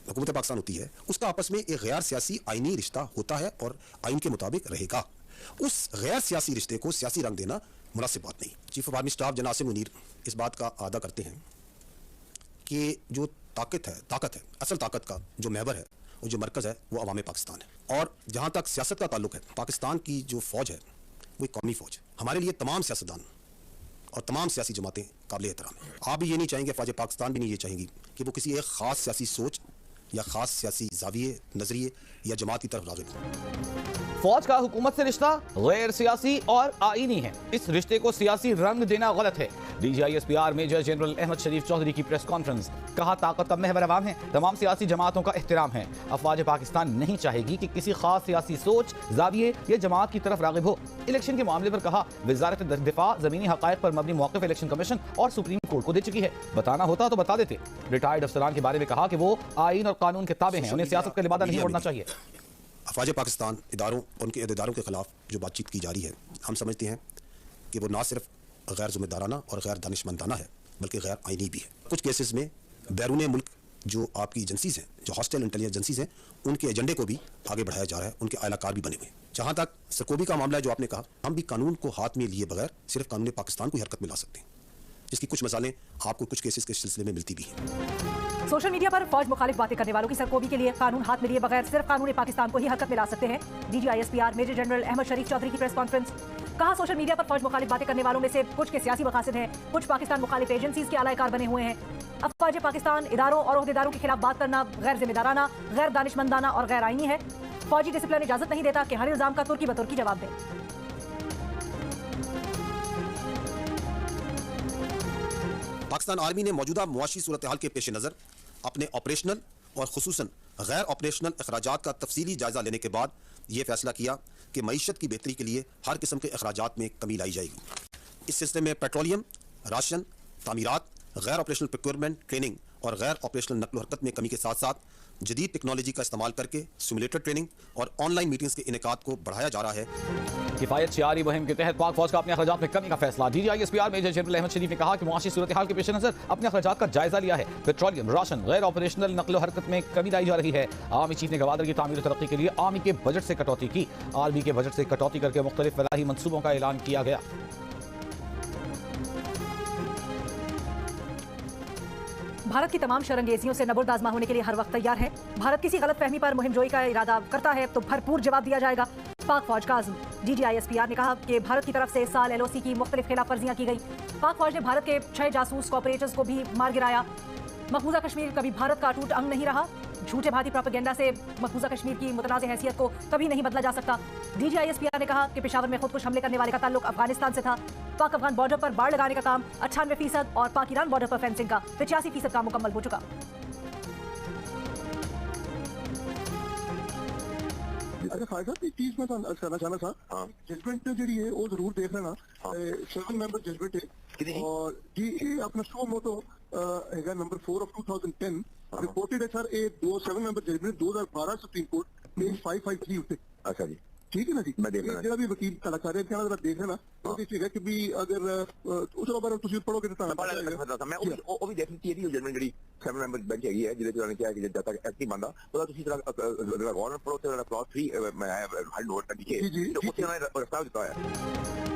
हुकूमत पाकिस्तान होती है, उसका आपस में एक गैर सियासी आईनी रिश्ता होता है और आइन के मुताबिक रहेगा। उस गैर सियासी रिश्ते को सियासी रंग देना मुनासिब बात नहीं। चीफ ऑफ आर्मी स्टाफ जनाब आसिम मुनीर इस बात का आदा करते हैं कि जो ताकत है असल ताकत का जो महवर है और जो मरकज़ है वो अवाम पाकिस्तान है। और जहाँ तक सियासत का ताल्लुक है, पाकिस्तान की जो फ़ौज है वो एक कौमी फ़ौज है। हमारे लिए तमाम सियासतदान और तमाम सियासी जमातें काबिल एहतराम हैं। आप भी ये नहीं चाहेंगे, फ़ौज पाकिस्तान भी नहीं ये चाहेंगी कि वो किसी एक ख़ास सियासी सोच या ख़ास सियासी जाविये, नज़रिए या जमात की तरफ राग़िब हो। फौज का हुकूमत से रिश्ता गैर सियासी और आईनी है। इस रिश्ते को सियासी रंग देना गलत है। DGISPR मेजर जनरल अहमद शरीफ चौधरी की प्रेस कॉन्फ्रेंस। कहा, ताकत का महवर अवाम है, तमाम सियासी जमातों का एहतराम है। अफवाज पाकिस्तान नहीं चाहेगी कि किसी खास सियासी सोच, जाविये या जमात की तरफ राग़िब हो। इलेक्शन के मामले पर कहा, वजारत दिफा ज़मीनी हक़ाइक़ पर मबनी मौक़िफ़ इलेक्शन कमीशन और सुप्रीम कोर्ट को दे चुकी है। बताना होता तो बता देते। रिटायर्ड अफसरान के बारे में कहा कि वो आइन और कानून के ताबे हैं, उन्हें सियासत का लिबादा नहीं ओढ़ना चाहिए। अफवाज पाकिस्तान इदारों और उनके अहदेदारों के खिलाफ जो बातचीत की जा रही है, हम समझते हैं कि वो ना सिर्फ गैर ज़िम्मेदाराना और गैर दानिशमंदाना है, बल्कि गैर आइनी भी है। कुछ केसेस में बैरून मुल्क जो आपकी एजेंसीज़ हैं, जो हॉस्टाइल इंटेलिजेंस एजेंसीज़ हैं, उनके एजेंडे को भी आगे बढ़ाया जा रहा है, उनके आलाकार भी बने हुए हैं। जहाँ तक सरकोबी का मामला है जो आपने कहा, हम भी कानून को हाथ में लिए बगैर सिर्फ कानून पाकिस्तान को हरकत में ला सकते हैं, जिसकी कुछ मिसालें आपको कुछ केसेस के सिलसिले में मिलती भी हैं। सोशल मीडिया पर फौज मुखालिफ बातें करने वालों की सरकोबी के लिए कानून हाथ में लिए बगैर सिर्फ कानून पाकिस्तान को ही हरकत में ला सकते हैं। DGISPR मेजर जनरल अहमद शरीफ चौधरी की प्रेस कॉन्फ्रेंस। कहा, सोशल मीडिया पर फौज मुखालिफ बातें करने वालों में से कुछ के सियासी मकासद हैं, कुछ पाकिस्तान मुखालिफ एजेंसीज के आलाकार बने हुए हैं। अफवाज पाकिस्तान इदारों और ओहदेदारों के खिलाफ बात करना गैर जिम्मेदाराना, गैर दानिशमंदाना और गैर आईनी है। फौजी डिसिप्लिन इजाजत नहीं देता कि हर इल्जाम का तुर्की बतुर्की जवाब दे। पाकिस्तान आर्मी ने मौजूदा मुआशी सूरत हाल के पेश नज़र अपने ऑपरेशनल और खुसूसन गैर ऑपरेशनल अखराजात का तफसीली जायजा लेने के बाद ये फैसला किया कि मईशत की बेहतरी के लिए हर किस्म के अखराजात में कमी लाई जाएगी। इस सिलसिले में पेट्रोलियम, राशन, तामीरात, गैर ऑपरेशनल प्रोक्योरमेंट, ट्रेनिंग और गैर ऑपरेशनल नकल हरकत में कमी के साथ साथ जदीद टेक्नोलॉजी का इस्तेमाल करके सिमुलेटर ट्रेनिंग और ऑनलाइन मीटिंग्स के इनेकाद को बढ़ाया जा रहा है। किफायत शियारी मुहिम के तहत पाक फौज का अपने अखराजात में कमी का फैसला। DGISPR मेजर जनरल अहमद शरीफ ने कहा कि मुआशी सूरत हाल के पेश नजर अपने अखराजात का जायजा लिया है। पेट्रोलियम, राशन, गैर ऑपरेशनल नकल हरकत में कमी लाई जा रही है। आर्मी चीफ ने गवादर की तामीर तरक्की के लिए आर्मी के बजट से कटौती की। आर्मी के बजट से कटौती करके मुख्तलिफ फलाही मनसूबों का ऐलान किया गया। भारत की तमाम शरंगेजियों से नबुर्द आजमा होने के लिए हर वक्त तैयार है। भारत किसी गलत फहमी पर मुहिम जोई का इरादा करता है तो भरपूर जवाब दिया जाएगा। पाक फौज का आज़म। DGISPR ने कहा कि भारत की तरफ से इस साल LOC की मुख्तलिफ खिलाफ वर्जियां की गई। पाक फौज ने भारत के 6 जासूस कॉपरेटर्स को भी मार गिराया। मकबूजा कश्मीर कभी भारत का अटूट अंग नहीं रहा। झूठे भाती प्रोपेगेंडा से मकबूजा कश्मीर की मुतनाज़ हैसियत को कभी नहीं बदला जा सकता। DGISPR ने कहा कि पेशावर में खुदकुश हमले करने वाले का ताल्लुक अफगानिस्तान से था। पाक अफगान बॉर्डर पर बाड़ लगाने का काम 98% और पाक ईरान बॉर्डर पर फेंसिंग का 85% काम मुकम्मल हो चुका। अच्छा खान साहब एक चीज मैं करना चाहना था, जजमेंट जी है वो जरूर देख लेना। 7 मेंबर जजमेंट है और जी ये अपना शो मोटो है नंबर 4 of 2010 रिपोर्टेड है sir. A 7 member judgment 2012 supreme court page 553 उत्ते। अच्छा जी ठीक है ना जी, मैं देख लेना जो भी वकील कलाकार है जरा देख लेना। तो ये चीज है कि भी अगर उस बारे तुसी पढ़ोगे तो मैं वो भी देखनी चाहिए जजमेंट जी 7 मेंबर बेंच हैगी है जिहदे च क्या है कि जद तक एक्ट नहीं बनदा ਉਹਦਾ ਤੁਸੀਂ ਜਿਹੜਾ ਗਵਰਨਰ ਪੜੋ ਤੇ ਜਿਹੜਾ ਕਲਾਸ 3 ਮੈਂ ਹੈਡ ਨੋਟ का नीचे तो उससे उन्होंने प्रस्ताव दिया है।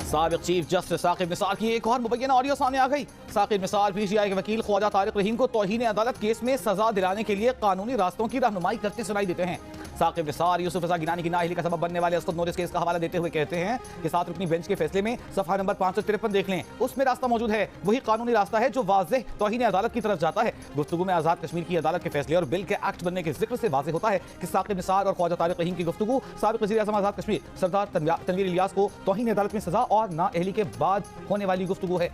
साबिक चीफ जस्टिस साकिब निसार की एक और मुबैना ऑडियो सामने आ गई। साकिब निसार PTI के वकील ख्वाजा तारिक रहीम को तौहीन अदालत केस में सजा दिलाने के लिए कानूनी रास्तों की रहनुमाई करते सुनाई देते हैं। साकिब निसार यूसुफ रजा गिलानी की नाअहली का सबब बनने वाले असद नोटिस केस का हवाला देते हुए कहते हैं कि 7 रुकनी बेंच के फैसले में सफा नंबर 553 देख लें, उसमें रास्ता मौजूद है। वही कानूनी रास्ता है जो वाज़ेह तौहीन अदालत की तरफ जाता है। गुफ्तगू में आज़ाद कश्मीर की अदालत के फैसले और बिल के एक्ट बनने के जिक्र से वाज़ेह होता है कि साकिब निसार और ख्वाजा तारिक रहीम की गुफ्तगू साबिक वज़ीर आज़म आज़ाद कश्मीर सरदार तनवीर इलियास को तौहीन अदालत में सजा और नाअहली के बाद होने वाली गुफ्तगू है।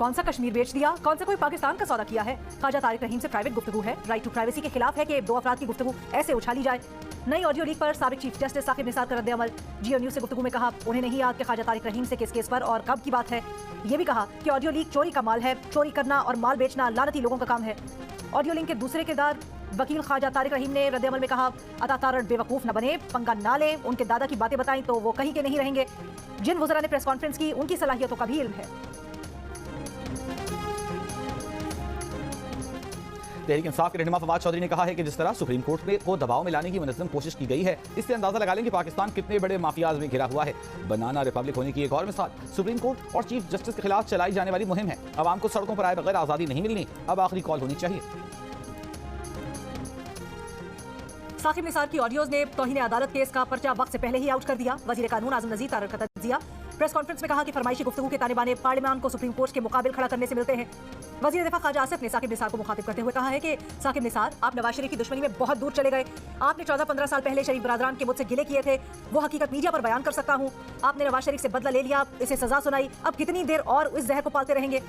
कौन सा कश्मीर बेच दिया, कौन सा कोई पाकिस्तान का सौदा किया है। ख्वाजा तारिक रहीम से प्राइवेट गुफ्तगू है। राइट टू प्राइवेसी के खिलाफ है कि 2 अफराद की गुफ्तगू ऐसे उछाली जाए। नई ऑडियो लीक पर साबिक चीफ जस्टिस साकिब निसार का रद्द-ए-अमल। जियो न्यूज़ से गुफ्तगू में कहा उन्हें नहीं याद कि ख्वाजा तारिक रहीम से किस केस पर और कब की बात है। ये भी कहा कि ऑडियो लीक चोरी का माल है, चोरी करना और माल बेचना लानती लोगों का काम है। ऑडियो लिंक के दूसरे किरदार वकील ख्वाजा तारिक रहीम ने रद्द-ए-अमल में कहा, अता तारड़ बेवकूफ़ न बने, पंगा ना लें, उनके दादा की बातें बताएं तो वो कहीं के नहीं रहेंगे। जिन वज़रा ने प्रेस कॉन्फ्रेंस की उनकी सलाहियतों का भी इल्म है। तहरीक इंसाफ के रहनुमा फवाद चौधरी ने कहा है कि जिस तरह सुप्रीम कोर्ट को दबाव में लाने की मुनज़्ज़म कोशिश की गई है, इससे अंदाजा लगा लें कि पाकिस्तान कितने बड़े माफियाज में घिरा हुआ है। बनाना रिपब्लिक होने की एक और मिसाल सुप्रीम कोर्ट और चीफ जस्टिस के खिलाफ चलाई जाने वाली मुहिम है। आवाम को सड़कों पर आए बगैर आज़ादी नहीं मिलनी, अब आखिरी कॉल होनी चाहिए। साकिब निसार की ऑडियोज ने तौहीन अदालत केस का पर्चा वक्त से पहले ही आउट कर दिया। वजीर कानून आज़म नज़ीर तारड़ का तज्जिया। प्रेस कॉन्फ्रेंस में कहा कि फरमाइशी गुफ्तगू के ताने बाने पार्लियामान को सुप्रीम कोर्ट के मुकाबिल खड़ा करने से मिलते हैं। वजीर दिफा ख्वाजा आसिफ ने साकिब निसार को मुखातिब करते हुए कहा है कि साकिब निसार, आप नवाज शरीफ की दुश्मनी में बहुत दूर चले गए। आपने 14-15 साल पहले शरीफ बरादरान के मुझसे गिले किए थे, वो हकीकत मीडिया पर बयान कर सकता हूँ। आपने नवाज शरीफ से बदला ले लिया, इसे सजा सुनाई, अब कितनी देर और इस जहर को पालते रहेंगे।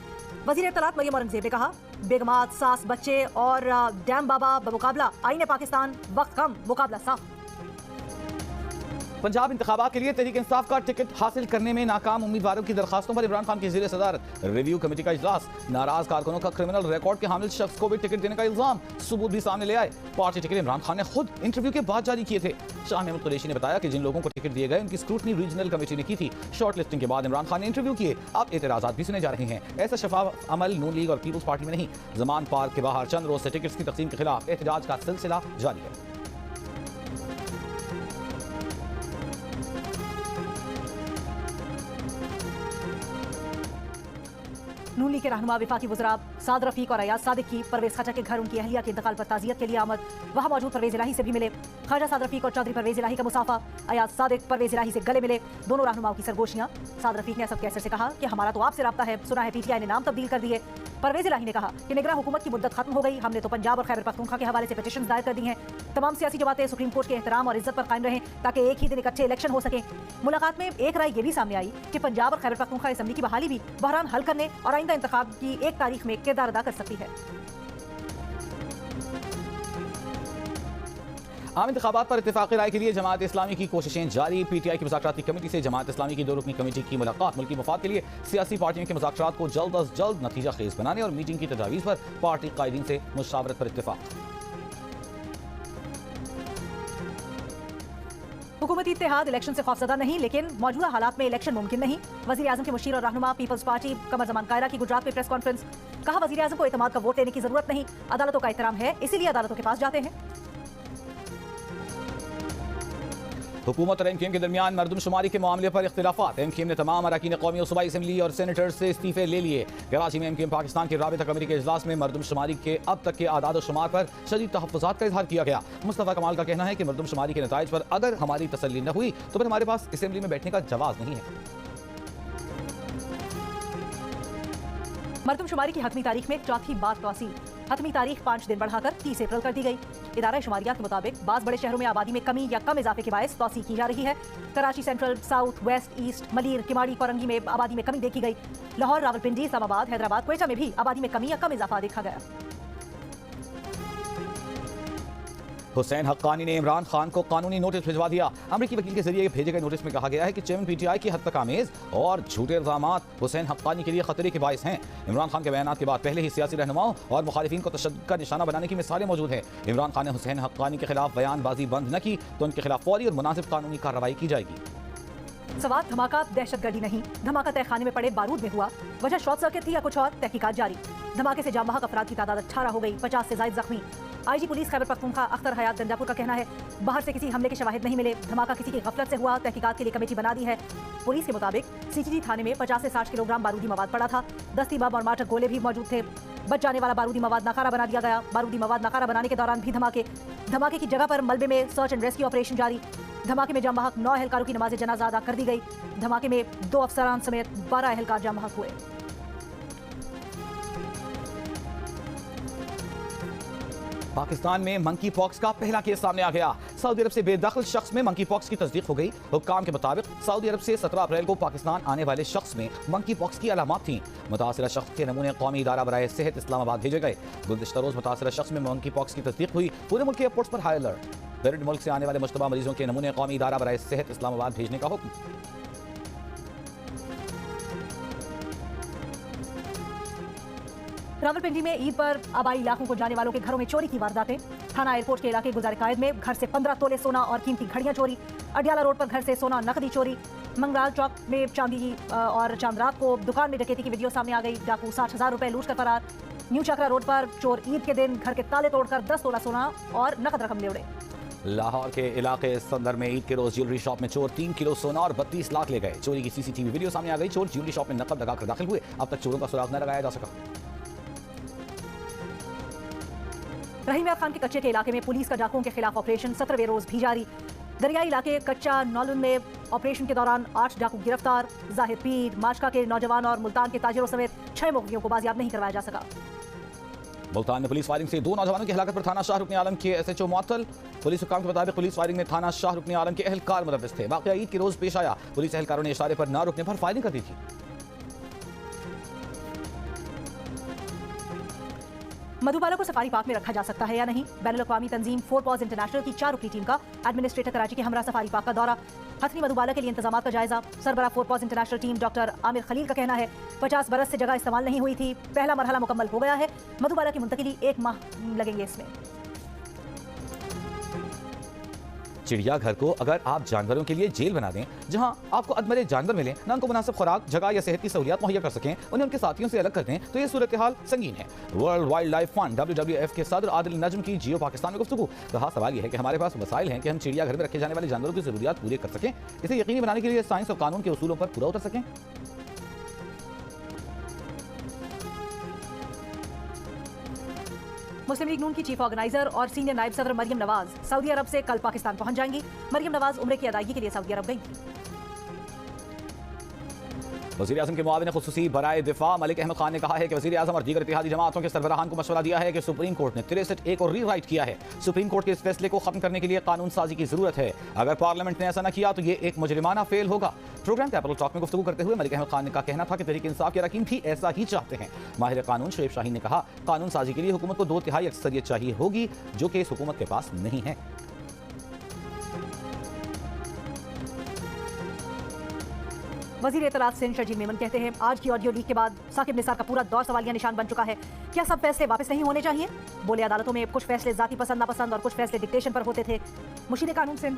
वजीर इत्तलात मरियम औरंगजेब ने कहा, बेगमात, सास, बच्चे और डैम बाबा बमुकाबला आईने पाकिस्तान, वक्त कम, मुकाबला साफ। पंजाब इंतखाबात के लिए तहरीक इंसाफ का टिकट हासिल करने में नाकाम उम्मीदवारों की दरखास्तों पर इमरान खान की ज़ेर सदारत रिव्यू कमेटी का इजलास। नाराज कारकुनों का क्रिमिनल रिकॉर्ड के हामिल शख्स को भी टिकट देने का इल्जाम, सबूत भी सामने ले आए। पार्टी टिकट इमरान खान ने खुद इंटरव्यू के बाद जारी किए थे। शाह महमूद कुरैशी ने बताया कि जिन लोगों को टिकट दिए गए उनकी स्क्रूटनी रीजनल कमेटी ने की थी। शॉर्ट लिस्टिंग के बाद इमरान खान ने इंटरव्यू किए, अब एतराज़ात भी सुने जा रहे हैं। ऐसा शफाफ अमल नून लीग और पीपल्स पार्टी में नहीं। जमान पार्क के बाहर चंद रोज से टिकट्स की तकसीम के खिलाफ एहतजाज का सिलसिला जारी है। नून लीग के रहनुमा विफाकी वज़रा साद रफीक और अयाज सादिक की परवेज खट्टर के घर उनकी अहलिया के इंतकाल पर ताज़ियत के लिए आमद। वहां मौजूद परवेज इलाही से भी मिले। ख्वाजा साद रफीक और चौधरी परवेज इलाही का मुसाफा। अयाज सादिक परवेज इलाही से गले मिले। दोनों रहनुमाओं की सरगोशियां। साद रफीक ने असद कैसर से कहा कि हमारा तो आपसे राब्ता है, सुना है पीटीआई ने नाम तब्दील कर दिए। परवेज इलाही ने कहा कि निगरान हुकूमत की मुद्दत खत्म हो गई, हमने तो पंजाब और खैबर पख्तूनख्वा के हवाले से पिटीशन दायर कर दी हैं। तमाम सियासी जमातें सुप्रीम कोर्ट के एहतराम और इज्जत पर कायम रहें ताकि एक ही दिन इकट्ठे इलेक्शन हो सके। मुलाकात में एक राय ये भी सामने आई कि पंजाब और खैबर पख्तूनख्वा असेंबली की बहाली भी बहरान हल करने और आइंदा इंतखाब की 1 तारीख में किरदार अदा कर सकती है। आम इंतखाबात पर इत्तेफाक़ी राय के लिए जमात इस्लामी की कोशिशें जारी। पीटीआई की मुज़ाकराती कमेटी से जमात इस्लामी की 2 रुकनी कमेटी की मुलाकात। मुल्की मफाद के लिए सियासी पार्टियों के मुज़ाकरात को जल्द अज जल्द नतीजा खेज बनाने और मीटिंग की तजावीज़ पर पार्टी कायदीन से मुशावरत पर इत्तेफाक। हुकूमती इत्तेहाद इलेक्शन से खौफज़दा नहीं, लेकिन मौजूदा हालात में इलेक्शन मुमकिन नहीं। वज़ीर आज़म के मुशीर और रहनुमा पीपल्स पार्टी कमर ज़मान कायरा की गुजरात में प्रेस कॉन्फ्रेंस। कहा, वज़ीर आज़म को एतमाद का वोट लेने की जरूरत नहीं, अदालतों का एहतराम है, इसीलिए अदालतों के पास जाते हैं। हुकूमत और एमक्यूएम के दरमियान मरदमशुमारी के मामले पर इख्तिलाफात। एमक्यूएम ने तमाम अरकान कौमी और सूबाई असम्बली और सेनेटर्स से इस्तीफे ले लिए। कराची में एमक्यूएम पाकिस्तान की राबिता कमेटी के इजलास में मरदमशुमारी के अब तक के आदाद और शुमार पर शदीद तहफ़्फ़ुज़ात का इजहार किया गया। मुस्तफ़ा कमाल का कहना है कि मरदमशुमारी के नताइज पर अगर हमारी तसल्ली न हुई तो फिर हमारे पास असम्बली में बैठने का जवाब नहीं है। मरदमशुमारी की हतमी तारीख में चौथी बार तौसील। हतमी तारीख 5 दिन बढ़ाकर 30 अप्रैल कर दी गई। इदारा शुमारियात के मुताबिक बाज़ बड़े शहरों में आबादी में कमी या कम इजाफे के बायस तौसील की जा रही है। Karachi central, south, west, east, Malir, Keamari, Korangi में आबादी में कमी देखी गई। लाहौर, रावलपिंडी, इस्लामाबाद, हैदराबाद, क्वेटा में भी आबादी में कमी या कम इजाफा देखा गया। हुसैन हक्कानी ने इमरान खान को कानूनी नोटिस भिजवा दिया। अमरीकी वकील के जरिए भेजे गए नोटिस में कहा गया है कि चेयरमैन पीटीआई की हद तक आमेज और झूठे इल्जामात हुसैन हक्कानी के लिए खतरे के बायस हैं। इमरान खान के बयान के बाद पहले ही सियासी रहनुमाओं और मुखालिफिन को तशद्दुद का निशाना बनाने की मिसालें मौजूद हैं। इमरान खान ने हुसैन हक्कानी के खिलाफ बयानबाजी बंद न की तो उनके खिलाफ फौरी और मुनासिब कानूनी कार्रवाई की जाएगी। सवाल धमाका दहशतगर्दी नहीं, धमाका तहखाने में पड़े बारूद में हुआ। वजह शॉर्ट सर्किट थी या कुछ और, तहकीकात जारी। धमाके से जाम बहक अफराद की तादाद 18 हो गई, 50 से ज्यादा जख्मी। आईजी पुलिस खैबर पख्तूनख्वा अख्तर हयात गंजापुर का कहना है, बाहर से किसी हमले के शवाहिद नहीं मिले, धमाका किसी की गफलत से हुआ। तहकीकात के लिए कमेटी बना दी है। पुलिस के मुताबिक सीजीडी थाने में 50 से 60 किलोग्राम बारूदी मवाद पड़ा था। दस्ती बम और मार्टर गोले भी मौजूद थे। बच जाने वाला बारूदी मवाद नकारा बना दिया गया। बारूदी मवाद नकारा बनाने के दौरान भी धमाके की जगह पर मलबे में सर्च एंड रेस्क्यू ऑपरेशन जारी। धमाके में जाम बहक 9 एहलकारों की नमाज जनाजा अदा कर दी गई। धमाके में 2 अफसरान समेत 12 एहलकार जाम बहक हुए। पाकिस्तान में मंकी पॉक्स का पहला केस सामने आ गया। सऊदी अरब से बेदखल शख्स में मंकी पॉक्स की तस्दीक हो गई। हुक्काम के मुताबिक सऊदी अरब से 17 अप्रैल को पाकिस्तान आने वाले शख्स में मंकी पॉक्स की अलामत थी। मुतासिरा शख्स के नमूने कौमी इदारा बराए सेहत इस्लामाबाद भेजे गए। गुज़िश्ता रोज मुतासिरा शख्स में मंकी पॉक्स की तस्दीक हुई। पूरे मुल्क के एयरपोर्ट्स पर हाई अलर्ट। बैरून मुल्क से आने वाले मुश्तबा मरीजों के नमूने कौमी इदारा बराए सेहत इस्लामाबाद भेजने का हुक्म। रावलपिंडी में ईद पर आबाई इलाकों को जाने वालों के घरों में चोरी की वारदातें। थाना एयरपोर्ट के इलाके गुलजार कायद में घर से 15 तोले सोना और कीमती घड़ियां चोरी। अडियाला रोड पर घर से सोना नकदी चोरी। मंगराल चौक में चांदी और चांद रात को दुकान में डकैती की वीडियो सामने आ गई। डाकू 60,000 रुपए लूट कर फरार। न्यू चक्रा रोड पर चोर ईद के दिन घर के ताले तोड़कर 10 तोला सोना और नकद रकम ले उड़े। लाहौर के इलाके संदर में ईद के रोज ज्वेलरी शॉप में चोर 3 किलो सोना और 32 लाख ले गए। चोरी की सीसीटीवी वीडियो सामने आ गई। चोर ज्वेलरी शॉप में नकद लगाकर दाखिल हुए। अब तक चोरों का सुराग न लगाया जा सका। रहीम यार खान के कच्चे के इलाके में पुलिस का डाकुओं के खिलाफ ऑपरेशन 17वें रोज भी जारी। दरियाई इलाके कच्चा नौलुन में ऑपरेशन के दौरान 8 डाकू गिरफ्तार। जाहिर पीर, माशका के नौजवान और मुल्तान के ताजिरों समेत 6 मुखबियों को बाजियाब नहीं करवाया जा सका। मुल्तान में पुलिस फायरिंग से 2 नौजवानों की हलाकत पर थाना शाह रुकन आलम के SHO मुअत्तल। पुलिस हुकाम के मुताबिक पुलिस फायरिंग में थाना शाह रुकन आलम के एहलकार मुलव्वस थे। वाकया ईद के रोज पेश आया। पुलिस एहलकारों ने इशारे पर न रुकने पर फायरिंग कर दी थी। मधुबाला को सफारी पार्क में रखा जा सकता है या नहीं? बैनुल-अक़वामी तंजीम 4 पॉज इंटरनेशनल की 4 रुकनी टीम का एडमिनिस्ट्रेटर कराची के हमरा सफारी पार्क का दौरा। हथनी मधुबाला के लिए इंतजाम का जायजा। सरबरा 4 paws international team doctor Amir Khalil का कहना है 50 बरस से जगह इस्तेमाल नहीं हुई थी। पहला मरहला मुकम्मल हो गया है। मधुबाला की मुंतकिली 1 माह लगेंगे इसमें। चिड़ियाघर को अगर आप जानवरों के लिए जेल बना दें, जहां आपको अदमरे जानवर मिलें, न उनको मुनासिब खुराक, जगह या सेहत की सहूलियात मुहैया कर सकें, उन्हें उनके साथियों से अलग कर दें, तो ये सूरत हाल संगीन है। World wild life fund WWF के सदर आदिल नजम की जियो पाकिस्तान में गुफ्तगू। कहा, सवाल यह है कि हमारे पास वसाइल हैं कि हम चिड़ियाघर में रखे जाने वाले जानवरों की जरूरियात पूरी कर सकें। इसे यकीनी बनाने के लिए साइंस और कानून के उसूलों पर पूरा उतर सकें। मुस्लिम लीग नून की चीफ ऑर्गेनाइजर और सीनियर नायब सदर मरियम नवाज सऊदी अरब से कल पाकिस्तान पहुंच जाएंगी। मरियम नवाज उम्रे की अदायगी के लिए सऊदी अरब गई थी। वज़ीर आज़म के मुआविन ख़ुसूसी बराए दिफा मलिक अहमद खान ने कहा है कि वज़ीर आज़म और दीगर इत्तेहादी जमातों के सरबराहान को मशवरा दिया है कि सुप्रीम कोर्ट ने 63 को रीराइट किया है। सुप्रीम कोर्ट के इस फैसले को खत्म करने के लिए कानून साजी की जरूरत है। अगर पार्लियामेंट ने ऐसा न किया तो ये एक मुजरिमाना फेल होगा। प्रोग्राम कैपिटल टॉक में गुफ्तगू करते हुए मलिक अहमद खान का कहना था कि तहरीक इंसाफ के अरकान भी ऐसा ही चाहते हैं। माहिर कानून शुएब शाहीन ने कहा, कानून साजी के लिए हुकूमत को 2/3 अक्सरियत चाहिए होगी, जो कि इस हुकूमत के पास नहीं है। वज़ीर इत्तलात सिंध शर्जील मेमन कहते हैं, आज की ऑडियो लीक के बाद साकिब निसार का पूरा दौर सवालिया निशान बन चुका है। क्या सब फैसले वापस नहीं होने चाहिए? बोले, अदालतों में कुछ फैसले जाती पसंद नापसंद और कुछ फैसले डिक्टेशन पर होते थे। मुशीर कानून सिंध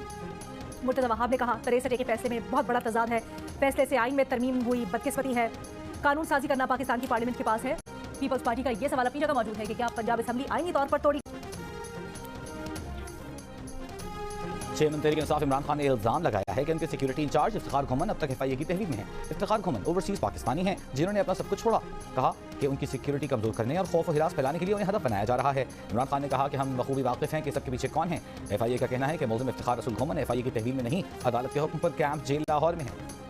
मुर्तज़ा वहाब ने कहा, 63 के फैसले में बहुत बड़ा तजाद है। फैसले से आइन में तरमीम हुई बदकिस्मती है। कानून साजी करना पाकिस्तान की पार्लियामेंट के पास है। पीपल्स पार्टी का यह सवाल अपनी जगह मौजूद है कि क्या पंजाब असेंबली आईनी तौर पर तोड़ी। चेयरमैन तहरीक इंसाफ इमरान खान ने इल्जाम लगाया है कि उनके सिक्योरिटी इंचार्ज इफ्तिखार घुमन अब तक FIA की तहवील में है। इफ्तिखार घुमन ओवरसीज पाकिस्तानी हैं जिन्होंने अपना सब कुछ छोड़ा। कहा कि उनकी सिक्योरिटी कमजोर करने और खौफ और हिरास फैलाने के लिए उन्हें हदफ बनाया जा रहा है। इमरान खान ने कहा कि हम बखूबी वाकिफ हैं कि सबके पीछे कौन है। FIA का कहना है कि मुल्ज़िम इफ्तिखार रसूल घुमन FIA की तहवील में नहीं, अदालत के हुक्म पर कैंप जेल लाहौर में है।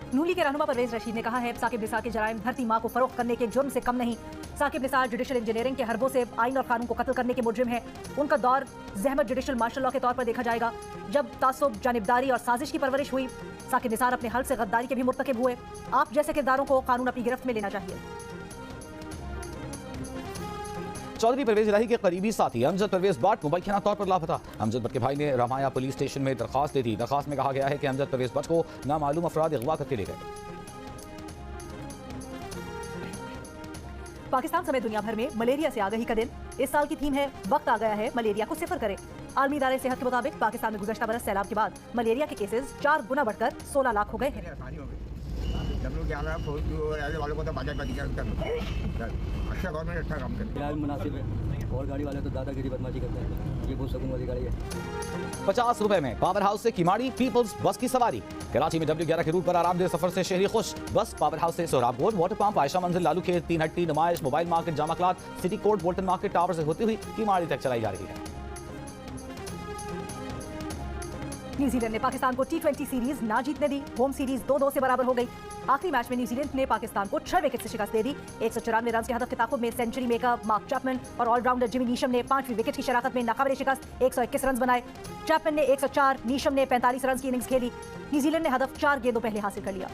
नूली के रहनुमा परवेज रशीद ने कहा है, साकिब निसार के जराइम धरती माँ को फरोख्त करने के जुर्म से कम नहीं। साकिब निसार जुडिशल इंजीनियरिंग के हरबों से आइन और कानून को कत्ल करने के मुजरिम है। उनका दौर जहमत जुडिशल मार्शल लॉ के तौर पर देखा जाएगा, जब तासुब, जानिबदारी और साजिश की परवरिश हुई। साकिब निसार अपने हल से गद्दारी के भी मुर्तकिब हुए। आप जैसे किरदारों को कानून अपनी गिरफ्त में लेना चाहिए। चौधरी परवेज इलाही के करीबी साथी अमजद परवेज भट्ट मुबैना तौर पर लापता। अमजद भट्ट के भाई ने रामाया पुलिस स्टेशन में दरखास्त दे दी। दरखास्त में कहा गया है कि अमजद परवेज भट्ट को नामालूम अफराद अगवा करके ले गए। पाकिस्तान समेत दुनिया भर में मलेरिया से आगाही का दिन। इस साल की थीम है, वक्त आ गया है मलेरिया को सिफर करें। आलमी इदारे सेहत के मुताबिक पाकिस्तान में गुज़श्ता बरस सैलाब के बाद मलेरिया के केसेस 4 गुना बढ़कर 16 लाख हो गए हैं। अच्छा गवर्नमेंट अच्छा काम करती है, मुनासिब है। और गाड़ी वाले तो दादागिरी बदमाशी करते हैं। ये बहुत सुकून वाली गाड़ी है। 50 रुपए में पावर हाउस से किमाड़ी पीपल्स बस की सवारी। कराची में W11 के रूट पर आरामदेह सफर से शहरी खुश। बस पावर हाउस से सोहराब गोल, वाटर पंप, आयशा मंजिल, लालू खेत, 3 हट्टी, नुमाइश, mobile market, Jama cloth, city court, Bolton market tower से होती हुई किमाड़ी तक चलाई जा रही है। न्यूजीलैंड ने पाकिस्तान को T20 सीरीज ना जीतने दी। होम सीरीज 2-2 से बराबर हो गई। आखिरी मैच में न्यूजीलैंड ने पाकिस्तान को 6 विकेट से शिकस्त दे दी। 194 रन के हदफ के ताकुब में सेंचुरी मेकर मार्क चैपमैन और ऑलराउंडर जिमी नीशम ने 5वीं विकेट की शराकत में नाकाबिले शिकस्त 121 रन बनाए। चैपमैन ने 104, नीशम ने 45 रन की इनिंग्स खेली। न्यूजीलैंड ने हदफ 4 गेंदों पहले हासिल कर लिया।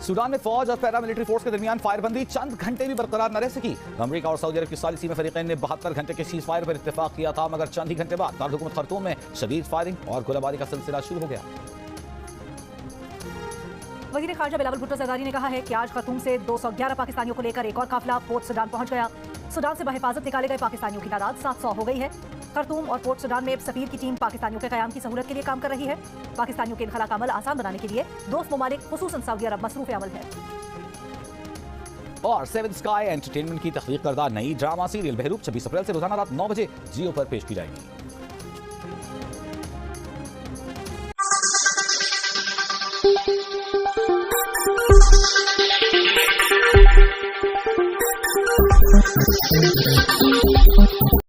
सूडान में फौज और पैरामिलिट्री फोर्स के दरमियान फायरबंदी चंद घंटे भी बरकरार न रह सकी। अमेरिका और सऊदी अरब की सालिसी में फरीकैन ने 72 घंटे के सीज फायर पर इत्तेफाक किया था, मगर चंद ही घंटे बाद दारहुकूमत खर्तूम में शदीद फायरिंग और गोलाबारी का सिलसिला शुरू हो गया। वज़ीर ख़ारजा बिलावल भुट्टो ज़रदारी ने कहा है कि आज खर्तूम से 211 पाकिस्तानियों को लेकर एक और काफिला पोर्ट सुडान पहुंच गया। सुडान से बहिफाजत निकाले गए पाकिस्तानियों की तादाद 700 हो गई है। खर्तूम और पोर्ट सुडान में सफीर की टीम पाकिस्तानियों के क़याम की सहूलत के लिए काम कर रही है। पाकिस्तानियों के इनखला का अमल आसान बनाने के लिए दोस्त ममालिक खुसूसन सऊदी अरब मसरूफ़ अमल है। और सेवन स्काई एंटरटेनमेंट की तख्लीक करदा नई ड्रामा सीरियल बहरूप 26 अप्रैल से रोजाना रात 9 बजे जियो पर पेश की जाएगी।